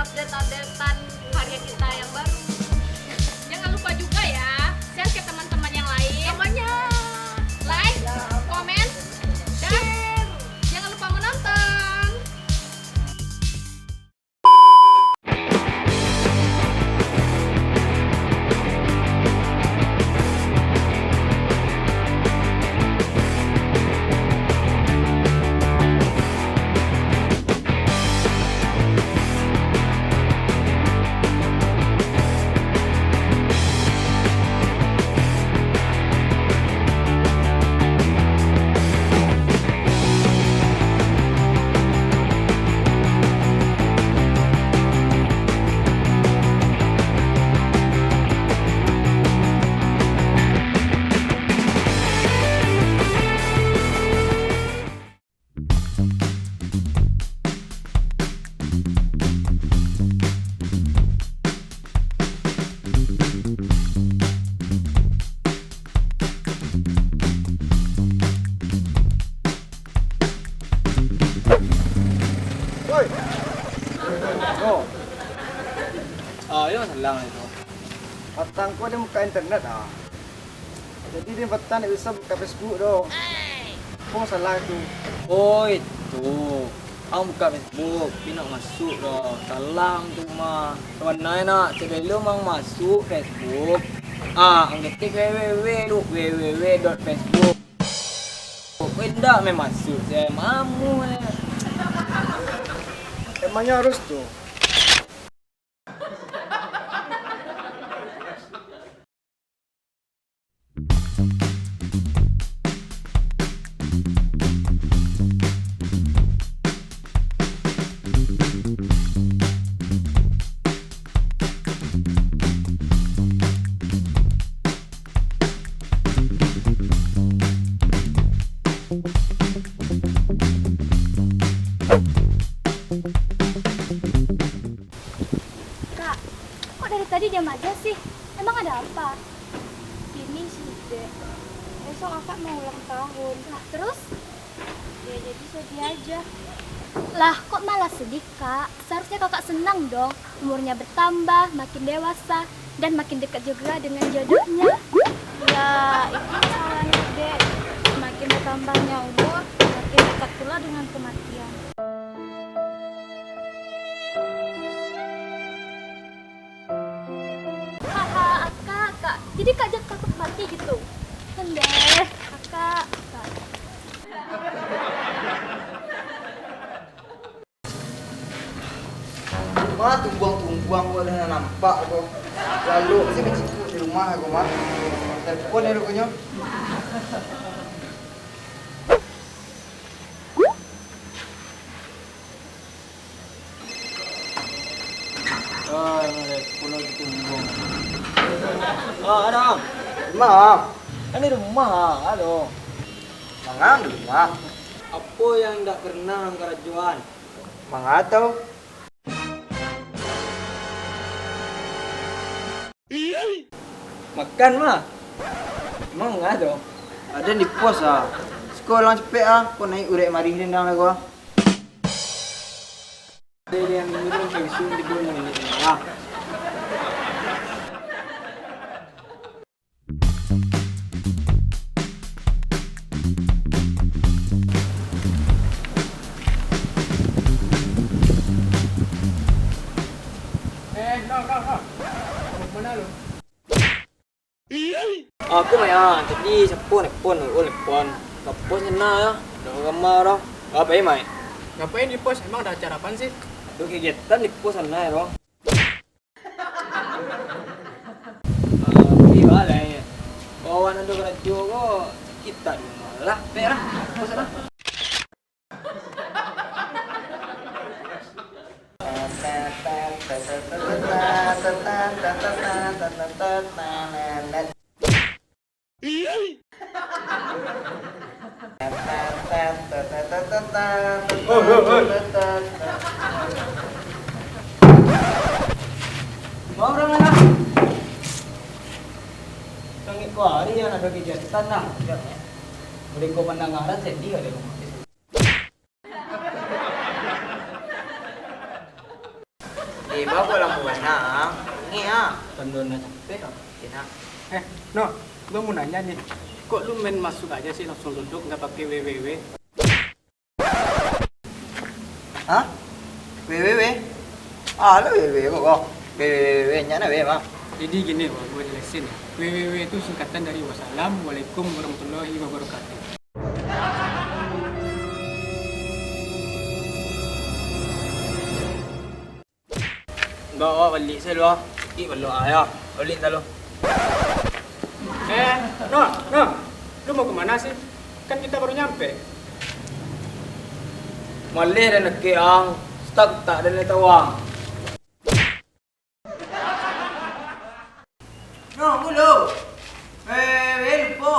update-updatean karya kita yang baru. Jangan lupa juga ya, share ke teman-teman yang lain. Semuanya like, komen, dan jangan lupa menonton. Woi. Oh. Ini masalah itu. Patangku ada buka internet ah. Jadi dia patang tak bisa buka Facebook doh. Apa masalah itu? Oh itu. Aku buka Facebook, pinnak masuk doh. Salah tu mah. Sebenarnya nak sebelum mang masuk Facebook. Ang ketik www.facebook. Hendak memang masuk. Saya mamu. Emangnya harus tuh. Kak, kok dari tadi diam aja sih? Emang ada apa? Ini sih, Dek. Besok kakak mau ulang tahun. Lah, terus? Ya jadi sedih aja. Lah, kok malah sedih, Kak? Seharusnya kakak senang dong. Umurnya bertambah, makin dewasa, dan makin dekat juga dengan jodohnya. Ya, itu salahnya, Dek. Semakin bertambahnya umur, makin dekat pula dengan kematian. Haha, Kak. Jadi Kak jangan takut mati gitu. Kan deh, Kak. Mah tumbuang gua dah nampak aku. Lalu sih kecikut di rumah aku mah. Telepon ya rupanya. Pulau itu tumbuang. Ada. Rumah. Ini rumah, halo. Mangan rumah. Apa yang tidak pernah kerajuan? Mangatau. Makan mah. Emang ada? Ada di pos ah. Sekolah cepet ah. Kau naik urek mari dendang lah gua. Ada yang minum pensiun di 2 menit ah. Mana lu? Aku mah jadi sepon kapos na ya. Dah gambar dah. Apa ini mai? Ngapain di pos? Emang ada acara apaan sih? Tu kegiatan di pos sana ya, dong. Iya lah ya. Kawan anda kerja kok kita di malah. Perah, pos sana. Mau orang mana? Tangik ko hari yang ada kegiatan nah. Beri ko pandangaran sedih ada rumah. Iba ko lang buwan na. Ini Tandon na capek. Kina. No, gua mau nanya nih. Kok lu main masuk aja sih langsung duduk nggak pakai www? Hah? WWW? Lo WWW kok. WWW-nya na W, Mak. Jadi gini, gue jelasin ya. www itu singkatan dari Wassalamualaikum warahmatullahi wabarakatuh. Enggak, balik saya lu. Balik ayah. Balik dah lu. No, lu mau kemana sih? Kan kita baru nyampe. Malih dan neki ang. Stuck tak ada neta wang. No, mulu. Lupa.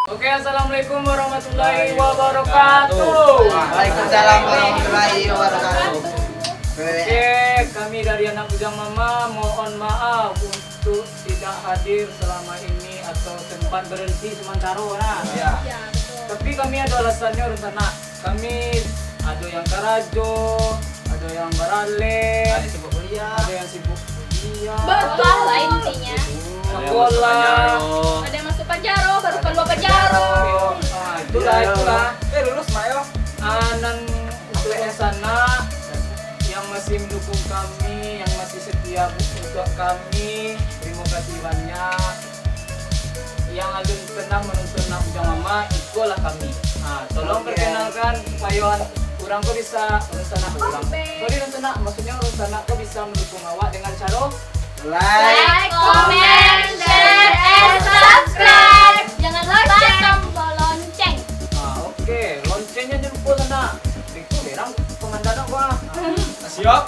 Oke, assalamualaikum warahmatullahi wabarakatuh. Waalaikumsalam warahmatullahi wabarakatuh. Oke, kami dari anak bujang mama mohon maaf untuk tidak hadir selama ini atau sempat berhenti sementara. Nah, Ya. Ya, betul. tapi kami ada alasannya rencana. Kami ada yang karajo, ada yang barale, Ada sibuk kuliah. ada yang sibuk kuliah, Betul lah intinya. sekolah. Ada yang masuk Pajaro, baru keluar Pajaro. Nah, itulah. Lulus Mayo. Anan untuk sana yang masih mendukung kami, yang masih setia untuk kami, terima kasih banyak. Yang alun pernah menonton Nak Bujang Mama, itulah kami. Nah, tolong Oke. perkenalkan supaya orang kok bisa rencana orang. Sorry rencana, maksudnya rencana kok bisa mendukung awak dengan cara Like, comment, share, and subscribe. Jangan lupa tombol lonceng. oke, loncengnya jangan lupa sana. Itu berang komandan gua. Siap.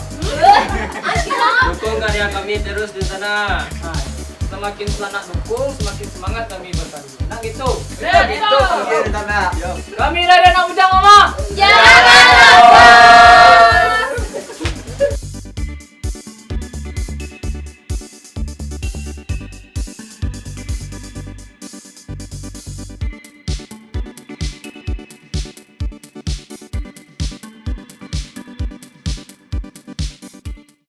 Dukung karya kami terus di sana. Nah, semakin anak dukung, semakin semangat kami berkarya. Nah gitu. Gitu. Iya, rencana. Kami dari anak bujang mama. Ya.